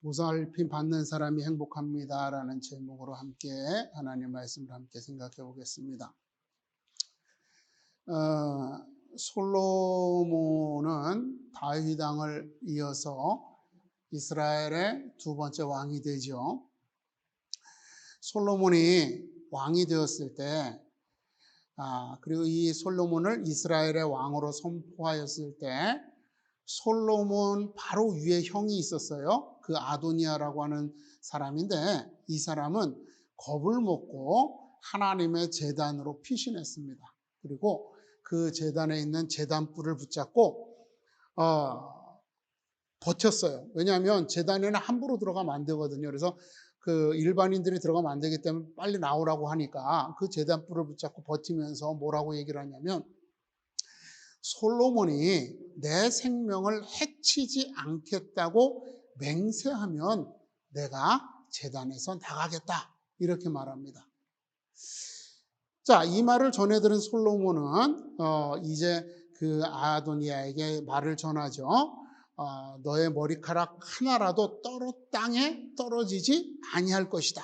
보살핌 받는 사람이 행복합니다. 라는 제목으로 함께 하나님 말씀을 함께 생각해 보겠습니다. 솔로몬은 다윗 왕을 이어서 이스라엘의 두 번째 왕이 되죠. 솔로몬이 왕이 되었을 때, 그리고 이 솔로몬을 이스라엘의 왕으로 선포하였을 때, 솔로몬 바로 위에 형이 있었어요. 그 아도니아라고 하는 사람인데, 이 사람은 겁을 먹고 하나님의 제단으로 피신했습니다. 그리고 그 제단에 있는 제단뿔을 붙잡고 버텼어요. 왜냐하면 제단에는 함부로 들어가면 안 되거든요. 그래서 그 일반인들이 들어가면 안 되기 때문에 빨리 나오라고 하니까 그 제단뿔을 붙잡고 버티면서 뭐라고 얘기를 하냐면, 솔로몬이 내 생명을 해치지 않겠다고 맹세하면 내가 제단에서 나가겠다, 이렇게 말합니다. 자, 이 말을 전해들은 솔로몬은 이제 그 아도니아에게 말을 전하죠. 너의 머리카락 하나라도 땅에 떨어지지 아니할 것이다.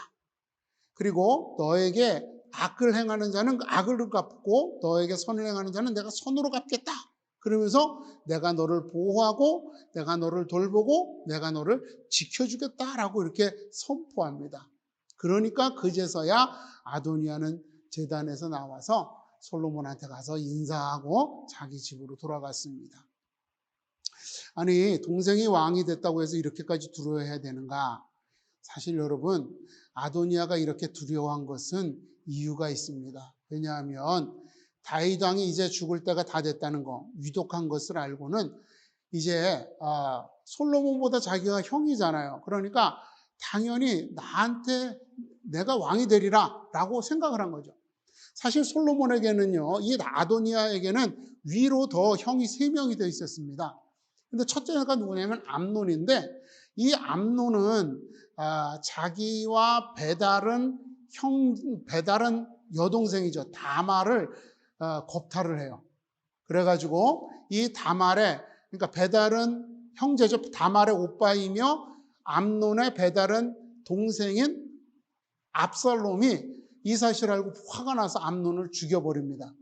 그리고 너에게 악을 행하는 자는 악을 갚고 너에게 선을 행하는 자는 내가 선으로 갚겠다. 그러면서 내가 너를 보호하고 내가 너를 돌보고 내가 너를 지켜주겠다라고 이렇게 선포합니다. 그러니까 그제서야 아도니아는 제단에서 나와서 솔로몬한테 가서 인사하고 자기 집으로 돌아갔습니다. 아니, 동생이 왕이 됐다고 해서 이렇게까지 두려워해야 되는가? 사실 여러분, 아도니아가 이렇게 두려워한 것은 이유가 있습니다. 왜냐하면 다윗 왕이 이제 죽을 때가 다 됐다는 거, 위독한 것을 알고는 이제 솔로몬보다 자기가 형이잖아요. 그러니까 당연히 나한테 내가 왕이 되리라 라고 생각을 한 거죠. 사실 솔로몬에게는요, 이 아도니아에게는 위로 더 형이 3명이 되어 있었습니다. 근데 첫째가 누구냐면 암논인데, 이 암논은 자기와 배달은 여동생이죠. 다말을 겁탈을 해요. 그래가지고 이 다말의, 그러니까 배달은 형제죠. 다말의 오빠이며 암논의 배달은 동생인 압살롬이 이 사실을 알고 화가 나서 암논을 죽여버립니다.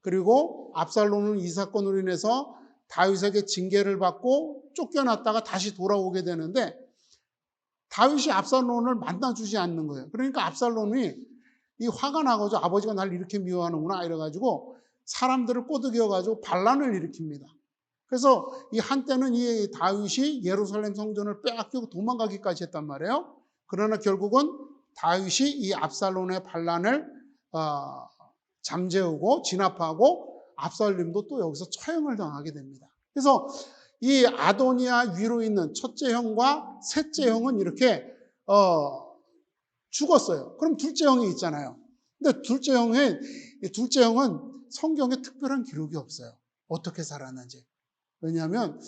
그리고 압살롬은 이 사건으로 인해서 다윗에게 징계를 받고 쫓겨났다가 다시 돌아오게 되는데, 다윗이 압살롬을 만나주지 않는 거예요. 그러니까 압살롬이 이 화가 나가지고 아버지가 날 이렇게 미워하는구나 이래가지고 사람들을 꼬드겨가지고 반란을 일으킵니다. 그래서 이 한때는 이 다윗이 예루살렘 성전을 빼앗기고 도망가기까지 했단 말이에요. 그러나 결국은 다윗이 이 압살롬의 반란을 잠재우고 진압하고 압살롬도 또 여기서 처형을 당하게 됩니다. 그래서 이 아도니아 위로 있는 첫째 형과 셋째 형은 이렇게 죽었어요. 그럼 둘째 형이 있잖아요. 근데 둘째 형은 성경에 특별한 기록이 없어요. 어떻게 살았는지. 왜냐하면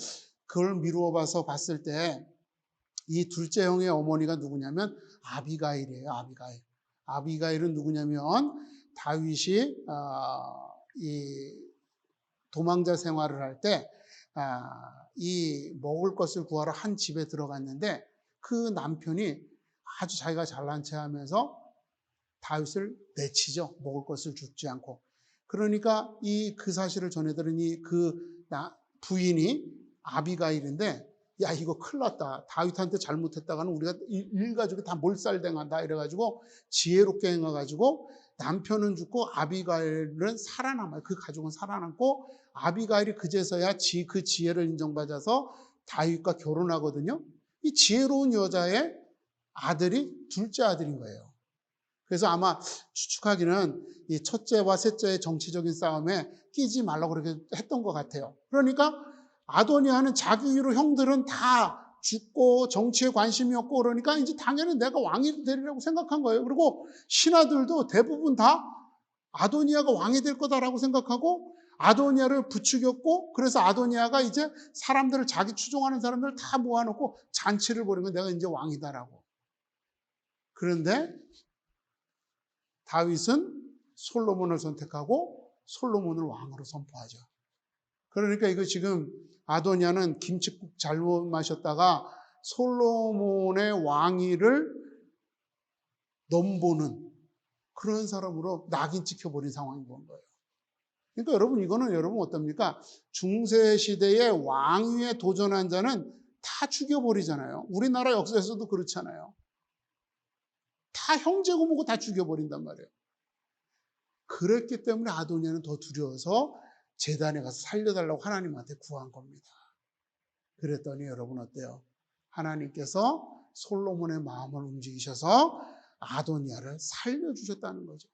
그걸 미루어 봐서 봤을 때 이 둘째 형의 어머니가 누구냐면 아비가일이에요. 아비가일은 누구냐면 다윗이 이 도망자 생활을 할 때 이 먹을 것을 구하러 한 집에 들어갔는데, 그 남편이 아주 자기가 잘난 체 하면서 다윗을 내치죠. 먹을 것을 주지 않고. 그러니까 그 사실을 전해들으니 그 부인이 아비가일인데, 야, 이거 큰일 났다. 다윗한테 잘못했다가는 우리가 일가족이 다 몰살당한다. 이래가지고 지혜롭게 행해가지고 남편은 죽고 아비가일은 살아남아요. 그 가족은 살아남고, 아비가일이 그제서야 그 지혜를 인정받아서 다윗과 결혼하거든요. 이 지혜로운 여자의 아들이 둘째 아들인 거예요. 그래서 아마 추측하기는 이 첫째와 셋째의 정치적인 싸움에 끼지 말라고 그렇게 했던 것 같아요. 그러니까 아도니아는 자기 위로 형들은 다 죽고 정치에 관심이 없고, 그러니까 이제 당연히 내가 왕이 되리라고 생각한 거예요. 그리고 신하들도 대부분 다 아도니아가 왕이 될 거다라고 생각하고 아도니아를 부추겼고, 그래서 아도니아가 이제 사람들을, 자기 추종하는 사람들을 다 모아놓고 잔치를 벌이면 내가 이제 왕이다라고. 그런데 다윗은 솔로몬을 선택하고 솔로몬을 왕으로 선포하죠. 그러니까 이거 지금 아도니아는 김칫국 잘못 마셨다가 솔로몬의 왕위를 넘보는 그런 사람으로 낙인 찍혀버린 상황이 본 거예요. 그러니까 여러분, 이거는 여러분 어떻습니까? 중세시대의 왕위에 도전한 자는 다 죽여버리잖아요. 우리나라 역사에서도 그렇잖아요. 다 형제고 뭐고 다 죽여버린단 말이에요. 그랬기 때문에 아도니아는 더 두려워서 제단에 가서 살려달라고 하나님한테 구한 겁니다. 그랬더니 여러분 어때요? 하나님께서 솔로몬의 마음을 움직이셔서 아도니아를 살려주셨다는 거죠.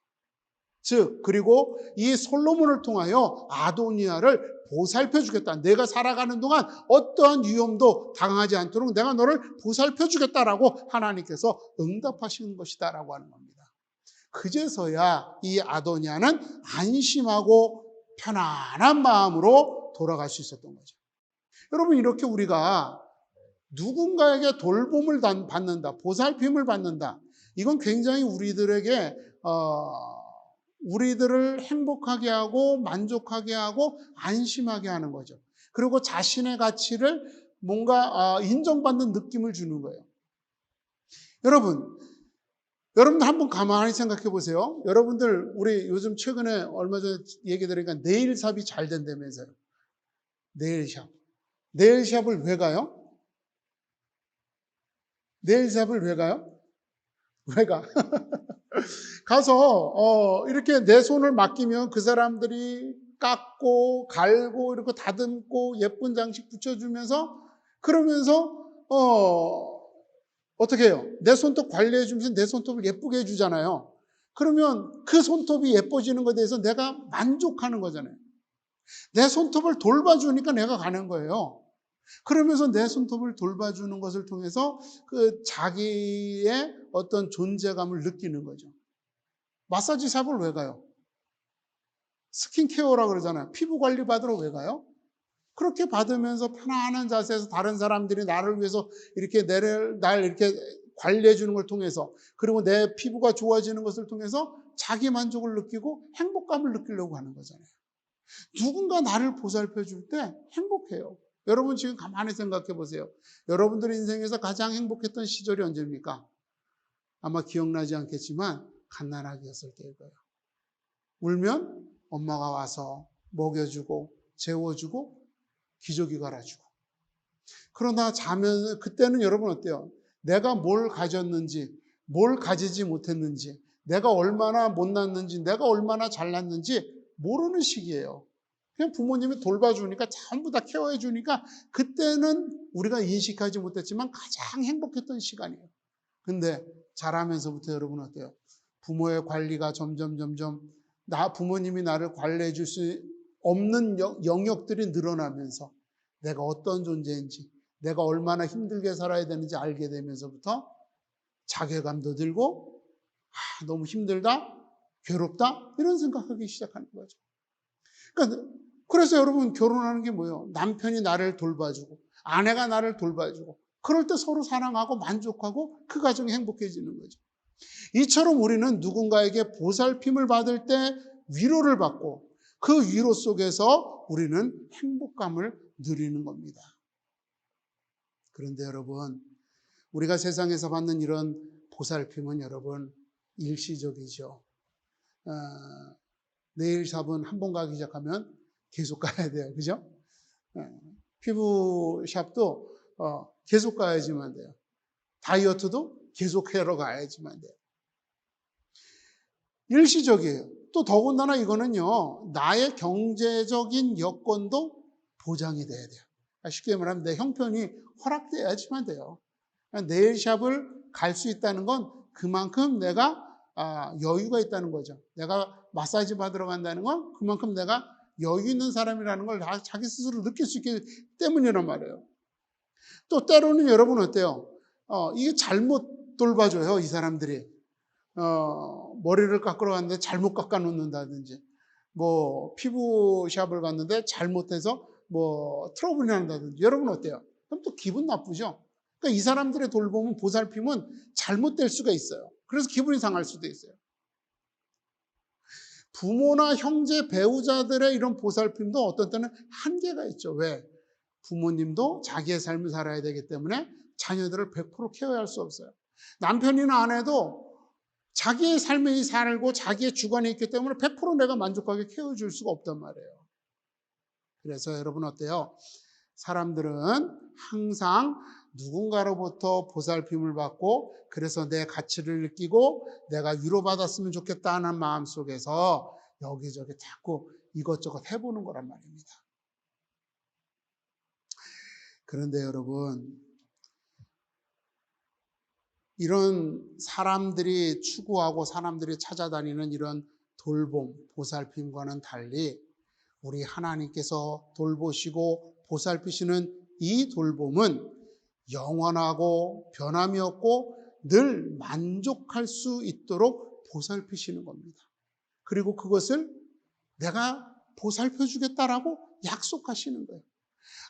즉, 그리고 이 솔로몬을 통하여 아도니아를 보살펴 주겠다. 내가 살아가는 동안 어떠한 위험도 당하지 않도록 내가 너를 보살펴 주겠다라고 하나님께서 응답하시는 것이다라고 하는 겁니다. 그제서야 이 아도니아는 안심하고 편안한 마음으로 돌아갈 수 있었던 거죠. 여러분, 이렇게 우리가 누군가에게 돌봄을 받는다, 보살핌을 받는다. 이건 굉장히 우리들에게 우리들을 행복하게 하고 만족하게 하고 안심하게 하는 거죠. 그리고 자신의 가치를 뭔가 인정받는 느낌을 주는 거예요. 여러분들 한번 가만히 생각해 보세요. 여러분들 우리 요즘 최근에 얼마 전에 얘기 들으니까 네일샵이 잘 된다면서요. 네일샵을 왜 가요? 네일샵을 왜 가요? 왜 가? 가서 이렇게 내 손을 맡기면 그 사람들이 깎고 갈고 이렇게 다듬고 예쁜 장식 붙여주면서 그러면서 어떻게 해요? 내 손톱 관리해 주면서 내 손톱을 예쁘게 해주잖아요. 그러면 그 손톱이 예뻐지는 것에 대해서 내가 만족하는 거잖아요. 내 손톱을 돌봐주니까 내가 가는 거예요. 그러면서 내 손톱을 돌봐주는 것을 통해서 그 자기의 어떤 존재감을 느끼는 거죠. 마사지 샵을 왜 가요? 스킨케어라고 그러잖아요. 피부 관리 받으러 왜 가요? 그렇게 받으면서 편안한 자세에서 다른 사람들이 나를 위해서 이렇게 날 이렇게 관리해 주는 걸 통해서, 그리고 내 피부가 좋아지는 것을 통해서 자기 만족을 느끼고 행복감을 느끼려고 하는 거잖아요. 누군가 나를 보살펴 줄 때 행복해요. 여러분 지금 가만히 생각해 보세요. 여러분들 인생에서 가장 행복했던 시절이 언제입니까? 아마 기억나지 않겠지만 갓난아기였을 때일 거예요. 울면 엄마가 와서 먹여주고 재워주고 기저귀 갈아주고. 그러나 자면 그때는 여러분 어때요? 내가 뭘 가졌는지, 뭘 가지지 못했는지, 내가 얼마나 못났는지, 내가 얼마나 잘났는지 모르는 시기예요. 그냥 부모님이 돌봐주니까 전부 다 케어해 주니까 그때는 우리가 인식하지 못했지만 가장 행복했던 시간이에요. 근데 자라면서부터 여러분 어때요? 부모의 관리가 점점 부모님이 나를 관리해 줄 수 없는 영역들이 늘어나면서 내가 어떤 존재인지, 내가 얼마나 힘들게 살아야 되는지 알게 되면서부터 자괴감도 들고 너무 힘들다, 괴롭다 이런 생각하기 시작하는 거죠. 그래서 여러분 결혼하는 게 뭐예요? 남편이 나를 돌봐주고 아내가 나를 돌봐주고 그럴 때 서로 사랑하고 만족하고 그 가정이 행복해지는 거죠. 이처럼 우리는 누군가에게 보살핌을 받을 때 위로를 받고 그 위로 속에서 우리는 행복감을 누리는 겁니다. 그런데 여러분, 우리가 세상에서 받는 이런 보살핌은 여러분 일시적이죠. 네일샵은 한 번 가기 시작하면 계속 가야 돼요. 그죠? 피부샵도 계속 가야지만 돼요. 다이어트도 계속 하러 가야지만 돼요. 일시적이에요. 또 더군다나 이거는요, 나의 경제적인 여건도 보장이 돼야 돼요. 쉽게 말하면 내 형편이 허락돼야지만 돼요. 네일샵을 갈 수 있다는 건 그만큼 내가 여유가 있다는 거죠. 내가 마사지 받으러 간다는 건 그만큼 내가 여유 있는 사람이라는 걸 자기 스스로 느낄 수 있기 때문이란 말이에요. 또 때로는 여러분 어때요? 이게 잘못 돌봐줘요, 이 사람들이. 머리를 깎으러 갔는데 잘못 깎아 놓는다든지, 피부샵을 갔는데 잘못해서 트러블이 난다든지. 여러분 어때요? 그럼 또 기분 나쁘죠? 그러니까 이 사람들의 돌봄은, 보살핌은 잘못될 수가 있어요. 그래서 기분이 상할 수도 있어요. 부모나 형제, 배우자들의 이런 보살핌도 어떤 때는 한계가 있죠. 왜? 부모님도 자기의 삶을 살아야 되기 때문에 자녀들을 100% 케어할 수 없어요. 남편이나 아내도 자기의 삶을 살고 자기의 주관이 있기 때문에 100% 내가 만족하게 케어줄 수가 없단 말이에요. 그래서 여러분 어때요? 사람들은 항상 누군가로부터 보살핌을 받고 그래서 내 가치를 느끼고 내가 위로받았으면 좋겠다는 마음 속에서 여기저기 자꾸 이것저것 해보는 거란 말입니다. 그런데 여러분, 이런 사람들이 추구하고 사람들이 찾아다니는 이런 돌봄, 보살핌과는 달리 우리 하나님께서 돌보시고 보살피시는 이 돌봄은 영원하고 변함이 없고 늘 만족할 수 있도록 보살피시는 겁니다. 그리고 그것을 내가 보살펴 주겠다라고 약속하시는 거예요.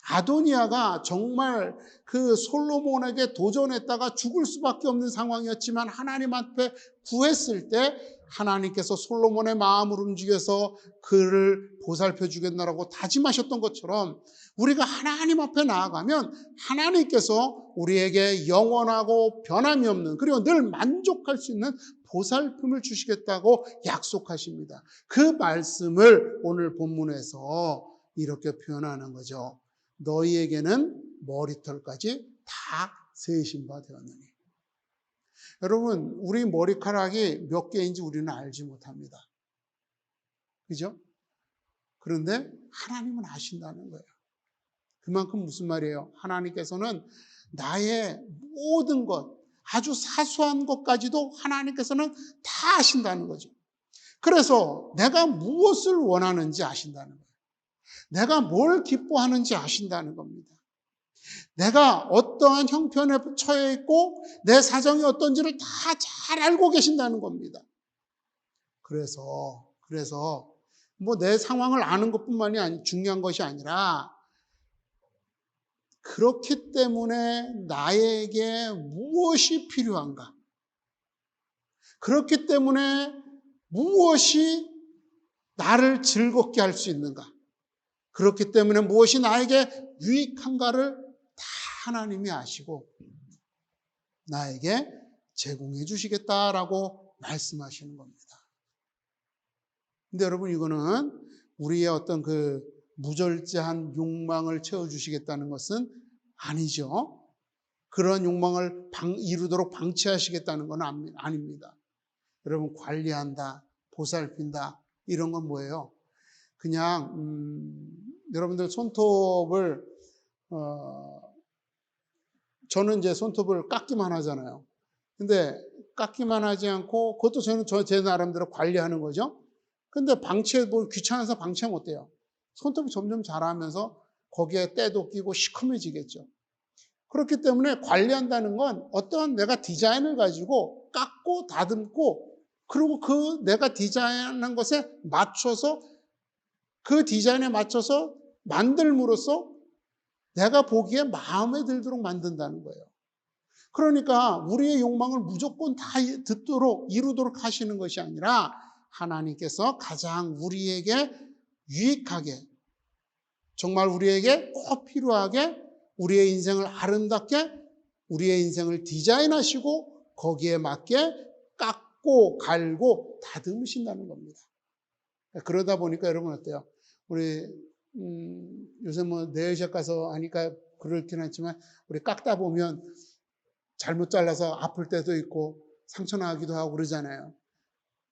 아도니아가 정말 그 솔로몬에게 도전했다가 죽을 수밖에 없는 상황이었지만 하나님 앞에 구했을 때 하나님께서 솔로몬의 마음을 움직여서 그를 보살펴 주겠다라고 다짐하셨던 것처럼 우리가 하나님 앞에 나아가면 하나님께서 우리에게 영원하고 변함이 없는 그리고 늘 만족할 수 있는 보살핌을 주시겠다고 약속하십니다. 그 말씀을 오늘 본문에서 이렇게 표현하는 거죠. 너희에게는 머리털까지 다 세신 바 되었느니. 여러분, 우리 머리카락이 몇 개인지 우리는 알지 못합니다. 그죠? 그런데 하나님은 아신다는 거예요. 그만큼 무슨 말이에요? 하나님께서는 나의 모든 것, 아주 사소한 것까지도 하나님께서는 다 아신다는 거죠. 그래서 내가 무엇을 원하는지 아신다는 거예요. 내가 뭘 기뻐하는지 아신다는 겁니다. 내가 어떠한 형편에 처해 있고 내 사정이 어떤지를 다 잘 알고 계신다는 겁니다. 그래서 뭐 내 상황을 아는 것뿐만이 중요한 것이 아니라 그렇기 때문에 나에게 무엇이 필요한가? 그렇기 때문에 무엇이 나를 즐겁게 할 수 있는가? 그렇기 때문에 무엇이 나에게 유익한가를 다 하나님이 아시고 나에게 제공해 주시겠다라고 말씀하시는 겁니다. 근데 여러분 이거는 우리의 어떤 그 무절제한 욕망을 채워주시겠다는 것은 아니죠. 그런 욕망을 이루도록 방치하시겠다는 건 아닙니다. 여러분 관리한다, 보살핀다 이런 건 뭐예요? 그냥 여러분들 손톱을 저는 이제 손톱을 깎기만 하잖아요. 근데 깎기만 하지 않고 그것도 저는 제 나름대로 관리하는 거죠. 근데 귀찮아서 방치하면 어때요? 손톱이 점점 자라면서 거기에 때도 끼고 시커매지겠죠. 그렇기 때문에 관리한다는 건 어떠한 내가 디자인을 가지고 깎고 다듬고 그리고 그 내가 디자인한 것에 맞춰서 그 디자인에 맞춰서 만들므로써 내가 보기에 마음에 들도록 만든다는 거예요. 그러니까 우리의 욕망을 무조건 다 이루도록 하시는 것이 아니라 하나님께서 가장 우리에게 유익하게 정말 우리에게 꼭 필요하게 우리의 인생을 아름답게 우리의 인생을 디자인하시고 거기에 맞게 깎고 갈고 다듬으신다는 겁니다. 그러다 보니까 여러분 어때요? 우리 요새 뭐 네일샵 가서 하니까 그렇긴 하지만 우리 깎다 보면 잘못 잘라서 아플 때도 있고 상처 나기도 하고 그러잖아요.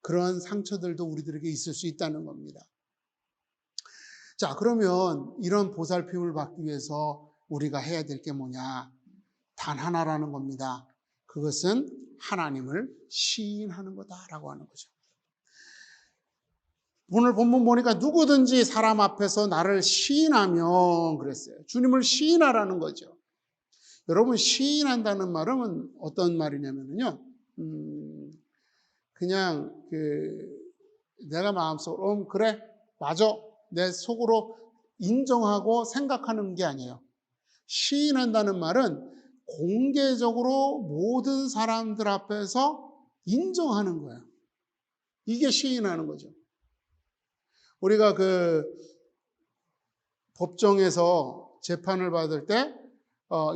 그런 상처들도 우리들에게 있을 수 있다는 겁니다. 자, 그러면 이런 보살핌을 받기 위해서 우리가 해야 될 게 뭐냐? 단 하나라는 겁니다. 그것은 하나님을 시인하는 거다라고 하는 거죠. 오늘 본문 보니까 누구든지 사람 앞에서 나를 시인하면 그랬어요. 주님을 시인하라는 거죠. 여러분 시인한다는 말은 어떤 말이냐면요. 그냥 내가 마음속으로 그래 맞아 내 속으로 인정하고 생각하는 게 아니에요. 시인한다는 말은 공개적으로 모든 사람들 앞에서 인정하는 거예요. 이게 시인하는 거죠. 우리가 법정에서 재판을 받을 때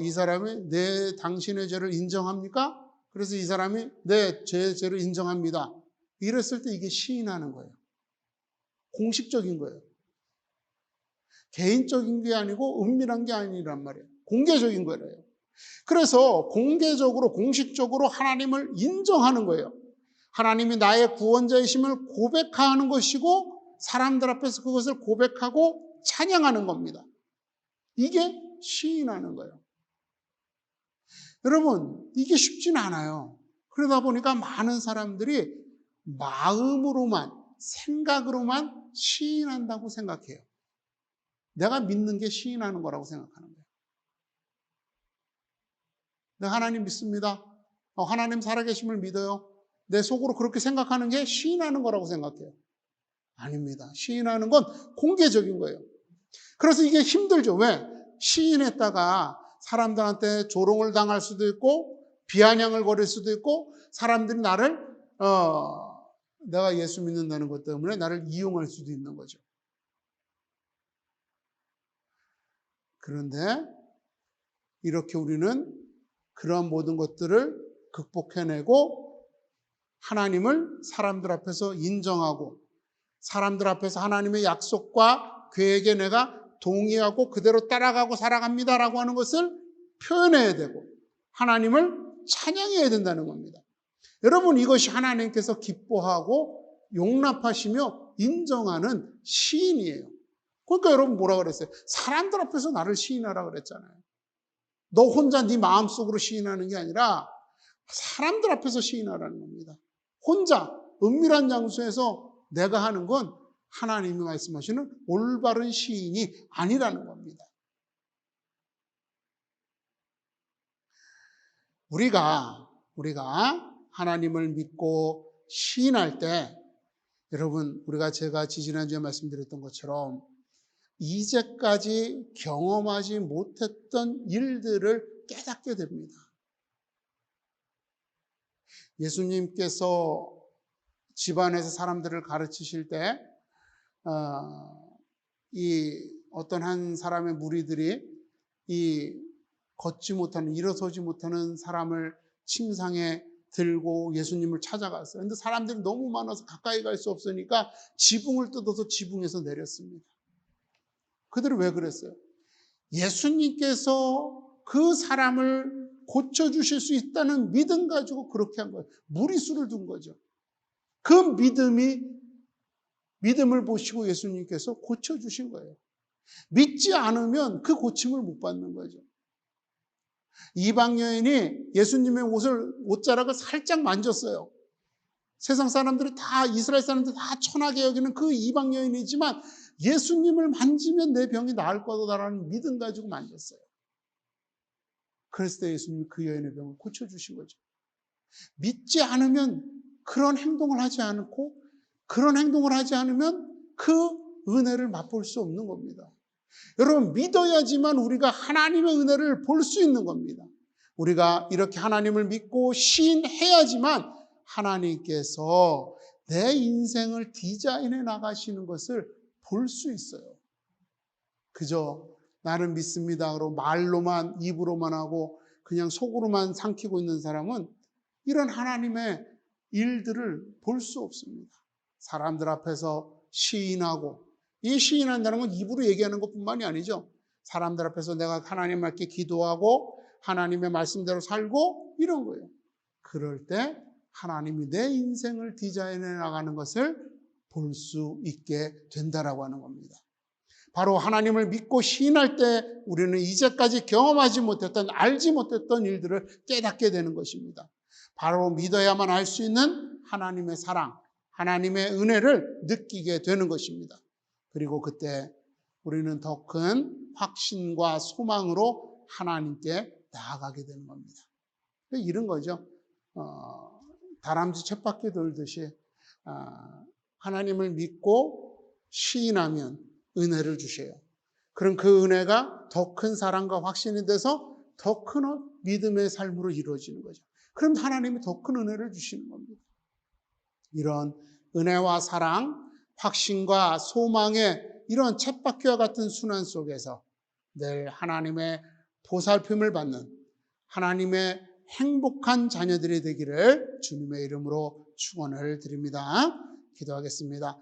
이 사람이 당신의 죄를 인정합니까? 그래서 이 사람이 제 죄를 인정합니다. 이랬을 때 이게 시인하는 거예요. 공식적인 거예요. 개인적인 게 아니고 은밀한 게 아니란 말이에요. 공개적인 거예요. 그래서 공개적으로 공식적으로 하나님을 인정하는 거예요. 하나님이 나의 구원자이심을 고백하는 것이고 사람들 앞에서 그것을 고백하고 찬양하는 겁니다. 이게 시인하는 거예요. 여러분, 이게 쉽진 않아요. 그러다 보니까 많은 사람들이 마음으로만, 생각으로만 시인한다고 생각해요. 내가 믿는 게 시인하는 거라고 생각하는 거예요. 내가 하나님 믿습니다. 하나님 살아계심을 믿어요. 내 속으로 그렇게 생각하는 게 시인하는 거라고 생각해요. 아닙니다. 시인하는 건 공개적인 거예요. 그래서 이게 힘들죠. 왜? 시인했다가 사람들한테 조롱을 당할 수도 있고 비아냥을 거릴 수도 있고 사람들이 나를 내가 예수 믿는다는 것 때문에 나를 이용할 수도 있는 거죠. 그런데 이렇게 우리는 그러한 모든 것들을 극복해내고 하나님을 사람들 앞에서 인정하고 사람들 앞에서 하나님의 약속과 계획에 내가 동의하고 그대로 따라가고 살아갑니다라고 하는 것을 표현해야 되고 하나님을 찬양해야 된다는 겁니다. 여러분, 이것이 하나님께서 기뻐하고 용납하시며 인정하는 시인이에요. 그러니까 여러분 뭐라 그랬어요? 사람들 앞에서 나를 시인하라 그랬잖아요. 너 혼자 네 마음속으로 시인하는 게 아니라 사람들 앞에서 시인하라는 겁니다. 혼자 은밀한 장소에서 내가 하는 건 하나님이 말씀하시는 올바른 시인이 아니라는 겁니다. 우리가 하나님을 믿고 시인할 때 여러분 제가 지지난주에 말씀드렸던 것처럼 이제까지 경험하지 못했던 일들을 깨닫게 됩니다. 예수님께서 집안에서 사람들을 가르치실 때 어떤 한 사람의 무리들이 걷지 못하는, 일어서지 못하는 사람을 침상에 들고 예수님을 찾아갔어요. 그런데 사람들이 너무 많아서 가까이 갈 수 없으니까 지붕을 뜯어서 지붕에서 내렸습니다. 그들은 왜 그랬어요? 예수님께서 그 사람을 고쳐주실 수 있다는 믿음 가지고 그렇게 한 거예요. 무리수를 둔 거죠. 그 믿음을 보시고 예수님께서 고쳐주신 거예요. 믿지 않으면 그 고침을 못 받는 거죠. 이방 여인이 예수님의 옷자락을 살짝 만졌어요. 세상 사람들이 다, 이스라엘 사람들이 다 천하게 여기는 그 이방 여인이지만 예수님을 만지면 내 병이 나을 거다라는 믿음 가지고 만졌어요. 그랬을 때 예수님이 그 여인의 병을 고쳐주신 거죠. 믿지 않으면 그런 행동을 하지 않고 그런 행동을 하지 않으면 그 은혜를 맛볼 수 없는 겁니다. 여러분, 믿어야지만 우리가 하나님의 은혜를 볼 수 있는 겁니다. 우리가 이렇게 하나님을 믿고 시인해야지만 하나님께서 내 인생을 디자인해 나가시는 것을 볼 수 있어요. 그저 나는 믿습니다 그러고 말로만, 입으로만 하고 그냥 속으로만 삼키고 있는 사람은 이런 하나님의 일들을 볼 수 없습니다. 사람들 앞에서 시인하고, 이 시인한다는 건 입으로 얘기하는 것뿐만이 아니죠. 사람들 앞에서 내가 하나님께 기도하고 하나님의 말씀대로 살고 이런 거예요. 그럴 때 하나님이 내 인생을 디자인해 나가는 것을 볼 수 있게 된다라고 하는 겁니다. 바로 하나님을 믿고 시인할 때 우리는 이제까지 경험하지 못했던, 알지 못했던 일들을 깨닫게 되는 것입니다. 바로 믿어야만 알 수 있는 하나님의 사랑, 하나님의 은혜를 느끼게 되는 것입니다. 그리고 그때 우리는 더 큰 확신과 소망으로 하나님께 나아가게 되는 겁니다. 이런 거죠. 다람쥐 쳇바퀴 돌듯이 하나님을 믿고 시인하면 은혜를 주셔요. 그럼 그 은혜가 더 큰 사랑과 확신이 돼서 더 큰 믿음의 삶으로 이루어지는 거죠. 그럼 하나님이 더 큰 은혜를 주시는 겁니다. 이런 은혜와 사랑, 확신과 소망의 이런 쳇바퀴와 같은 순환 속에서 늘 하나님의 보살핌을 받는 하나님의 행복한 자녀들이 되기를 주님의 이름으로 축원을 드립니다. 기도하겠습니다.